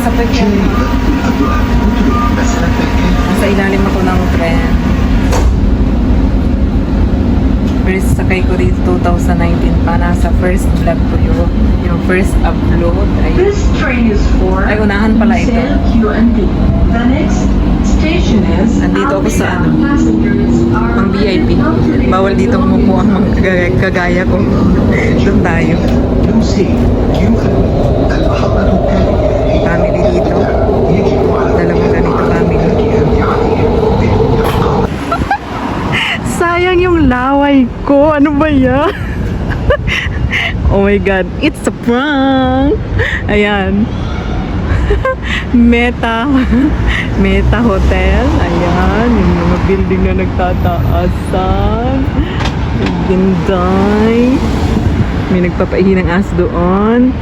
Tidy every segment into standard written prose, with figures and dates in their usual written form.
Sumasakit yan. Nasa ilalim ako ng tren. First sakay ko rito 2019 pa. Nasa first vlog ko yun. Yung first upload. This train is for Ay, unahan pala ito. QNB. The next station is Nandito ako sa ano, Passengers are ang VIP. Bawal dito umupo ang mga kagaya ko. Doon tayo. Family dito. Dalawang ganito family. Sayang yung laway ko. Ano ba yan? Oh my God. It's a prank. Ayan. Meta. Meta Hotel. Ayan. Yung mga building na nagtataasan. Ginday. May nagpapaihi ng aso doon.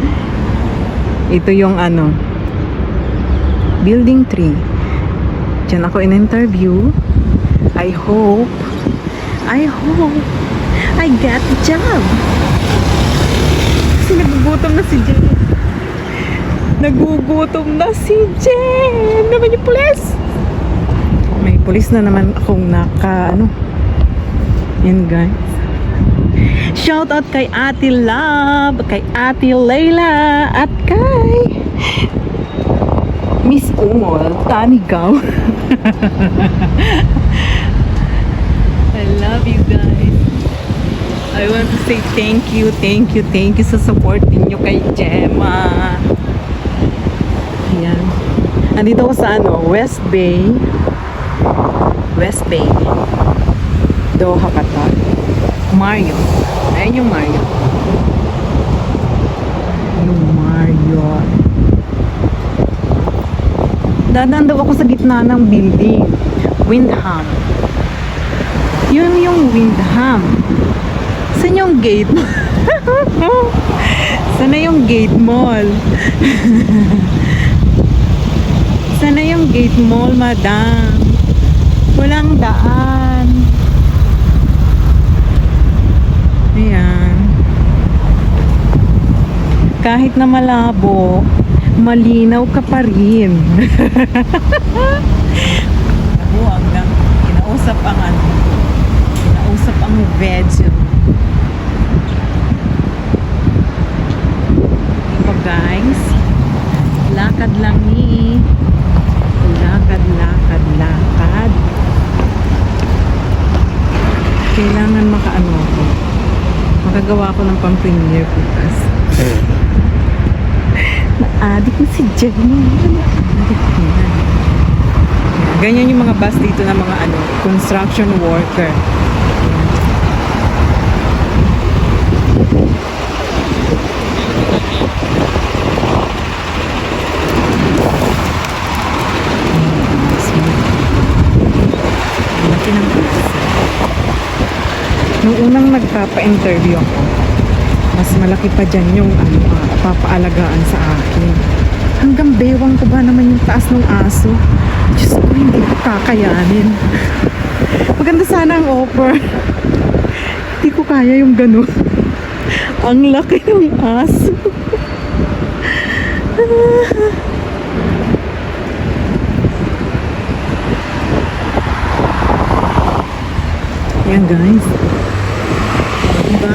Ito yung ano, Building 3. Diyan ako in-interview. I hope I get the job. Kasi nagugutom na si Jen. Nagugutom na si Jen. Naman yung pulis. May pulis na naman akong yan guys. Shout out kay Ate Love, kay Ate Layla, at kay Miss Umol Tanigaw. I love you guys. I want to say thank you sa support ninyo kay Gemma. Ayan. Andito ako sa West Bay. Doha, Qatar. Mario. Ayan yung Mario. Dadaan daw ako sa gitna ng building. Windham. Yun yung Windham. Saan yung gate? Sana yung gate mall. Sana yung gate mall, madam. Walang daan. Ayan. Kahit na malabo, malinaw ka pa rin. Buwag na. Kinausap ang video. Ito guys, lakad lang ni. Lakad. Kailangan ako. Makagawa ko ng pang-premiere bukas. Na-addict na si Jenny. Ganyan yung mga bus dito na mga construction worker. Laki ng bus. Nung unang nagpapa-interview ako, mas malaki pa dyan yung papaalagaan sa akin. Hanggang bewang ko ba naman yung taas ng aso? Diyos ko, hindi ko kakayanin. Maganda sana ang offer. Hindi ko kaya yung gano'n. Ang laki ng aso. Yan guys. Diba?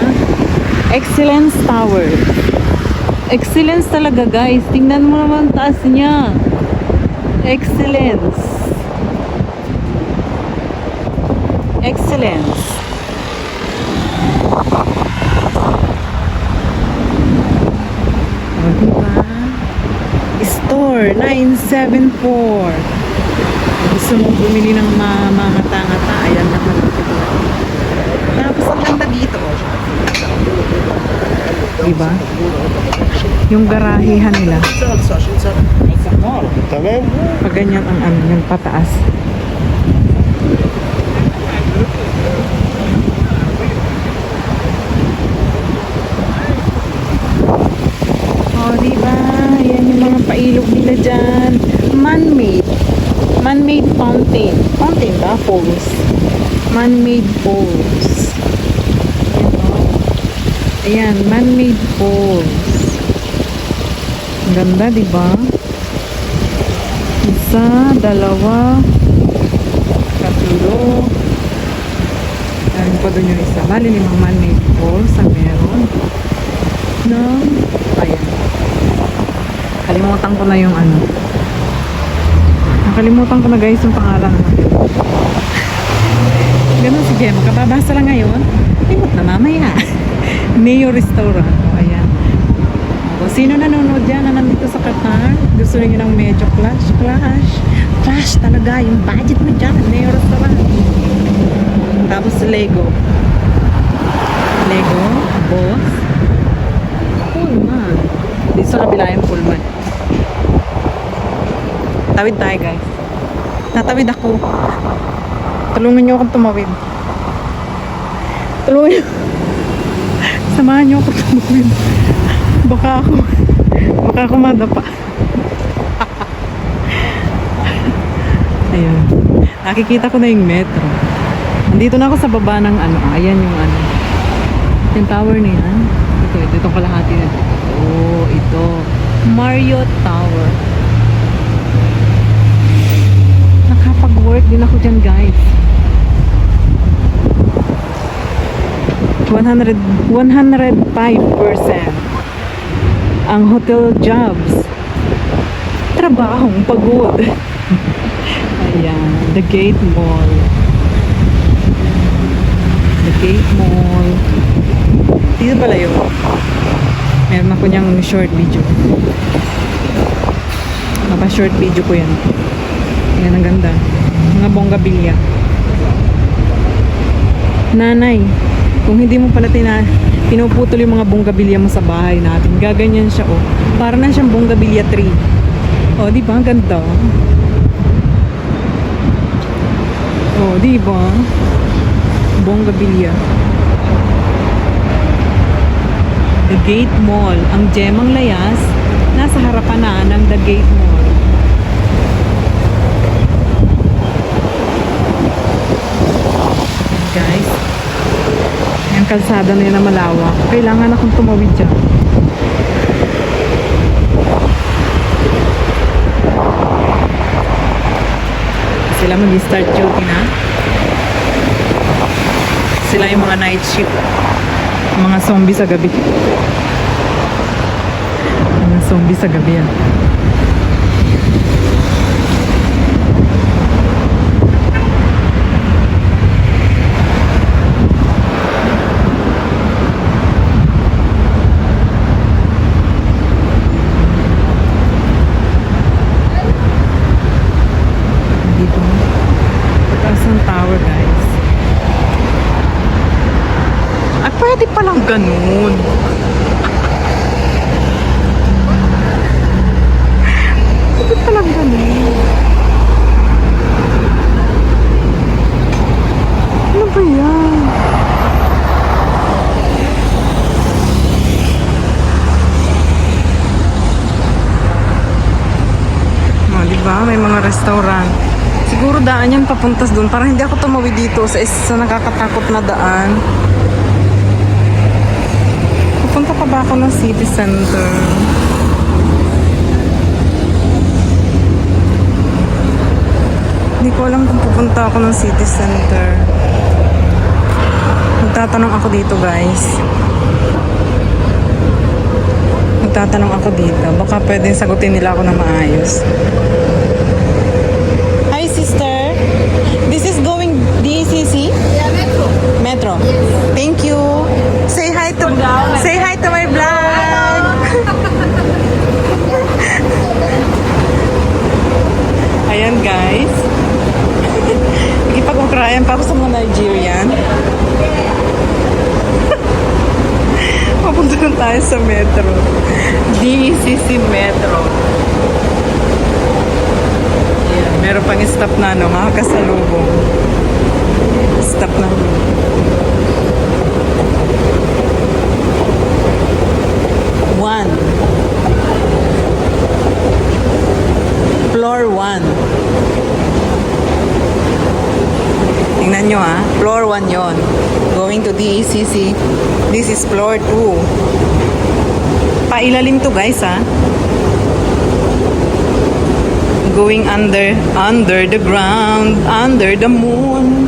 Excellence Tower. Excellence talaga guys. Tingnan mo naman taas niya. Excellence. Excellence. O, diba? Store 974. Gusto mong bumili ng mga tanga-ta. Ayan naman. Tapos ang ganda dito. Diba? Yung garahehan nila. Pag ganyan ang yung pataas. Oh, diba? Yan yung mga pailog nila dyan. Man-made. Man-made fountain. Fountain ba? Falls. Man-made falls. Ayan, man-made falls. Ang ganda, diba? Isa, dalawa, tatlo. Meron pa doon yung isa. Bali, 5 man-made balls ang meron. No? Ayan. Kalimutan ko na yung ano. Nakalimutan ko na guys yung pangalan natin. Ganun si Gemma. Kababasa lang ngayon. Limot na mamaya. Mayo Restaurant. O, ayan. O, sino nanonood dyan na nandito sa Qatar? Gusto niyo ng medyo clash? Clash talaga. Yung budget mo dyan. Mayo Restaurant. Tapos Lego. Lego. Boss. Pullman. Dito sa kabila yung Pullman. Tawid tayo guys. Natawid ako. Tulungan niyo akong tumawid. Tulungan niyo. Samahan niyo ako tumawid. Baka ako madapa. Ayun. Nakikita ko na yung metro. Nandito na ako sa baba ng ano. Ayan yung ano. Yung tower na yan. Ito. Itong kalahati na ito. Ito. Marriott Tower. Nakapag-work din ako dyan guys. 105% ang hotel jobs. Trabahong pagod. Ayan. The Gate Mall. The Gate Mall. Dito pala yun. Meron ako niyang short video. Short video ko yan. Yan ang ganda. Mga bonggabilya. Nanay, kung hindi mo pala pinuputol yung mga bonggabilya mo sa bahay natin, gaganyan siya oh. Para na siyang bonggabilya tree. Oh, di ba? Ang ganda. Oh, di ba? Bonggabilya. The Gate Mall. Ang Gemang Layas, nasa harapan na ng The Gate Mall. Guys, yung kalsada na yun na malawak. Kailangan akong tumawid dyan. Sila mag-start duty na. Sila yung mga night shift. Mga zombie sa gabi. Mga zombie sa gabi yan. Dito. Pataas ng tower guys. Ay, pwede palang ganun. Pwede palang ganun. Ano ba yan? Diba? May mga restaurant. Siguro daan yan papuntas doon. Para hindi ako tumawid dito sa nakakatakot na daan. Pupunta pa ba ako ng city center? Hindi ko alam kung pupunta ako ng city center. Magtatanong ako dito guys. Magtatanong ako dito. Baka pwedeng sagutin nila ako na maayos. Hi sister. This is going DCC? Yeah, Metro. Metro. Yes. Thank you. Say hi to my vlog. Ayan guys. Ipag-ukrayan pa ako sa mga Nigerian. Papunta na tayo sa Metro. DCC Metro. Ayan, meron pang stop na ano, makakasalubong. Stop na. Floor 1. Tingnan nyo ah. Floor 1 yon. Going to DECC. This is floor 2. Pailalim to guys ah. Going under the ground, under the moon.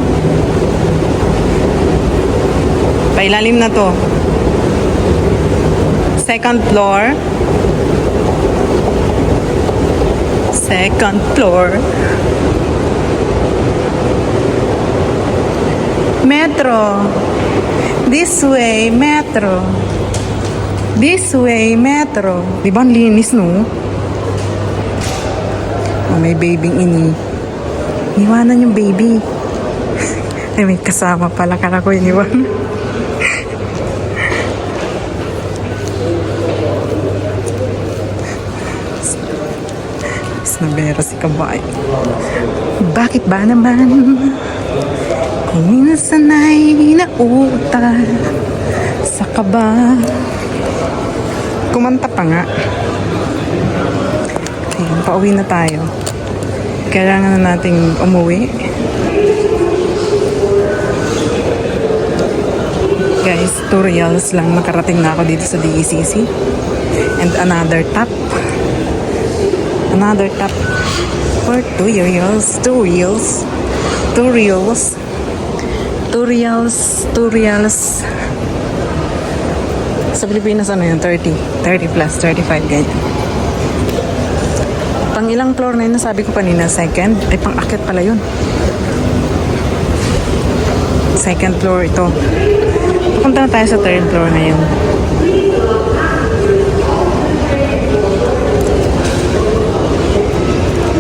Pailalim na to. Second floor. Second floor. Metro. This way, metro. This way, metro. Di ba ang linis, no? Oh, may babying iniwanan yung baby. Ay, may kasama pala. Kala ko iniwan. Nabera si Kabay. Bakit ba naman kung minsan ay nauutal sa kaba? Kumanta pa nga. Ayun, pauwi na tayo. Kailangan na nating umuwi. Guys, 2 reals lang makarating na ako dito sa DECC. And another tap. Another tap for 2 reals. 2 reals. 2 reals. 2 reals. 2 reals. Sa Pilipinas ano yun? 30. 30 plus. 35 ganyan. Pang ilang floor na yun? Sabi ko kanina, second. Ay, pang akit pala yun. Second floor ito. Pupunta na tayo sa third floor na yun.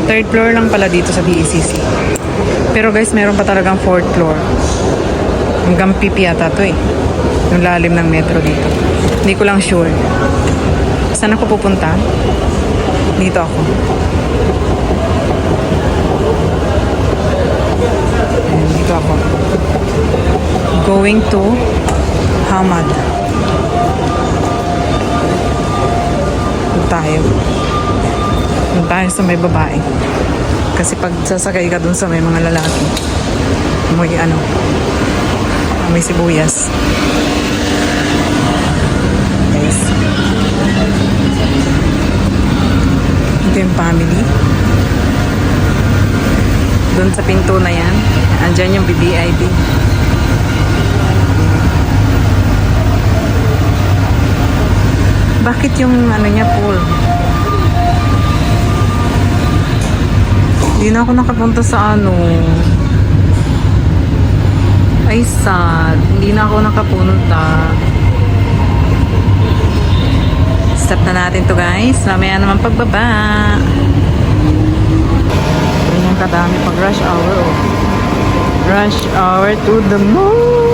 Third floor lang pala dito sa DECC. Pero guys, meron pa talagang fourth floor. Hanggang pipi yata to eh. Yung lalim ng metro dito. Hindi ko lang sure. Saan ako pupunta? Dito ako. Ayan, dito ako. Going to Hamad. Tayo. Tayo sa may babae. Kasi pag sasakay ka dun sa may mga lalaki, may sibuyas. Guys. Ito yung family. Dun sa pinto na yan, andyan yung BBID. Bakit yung niya pool? Hindi na ako nakapunta sa Ay, sad. Hindi na ako nakapunta. Stop na natin to guys. Mamaya naman pagbaba. Ganyan kadami pag rush hour. Rush hour to the moon.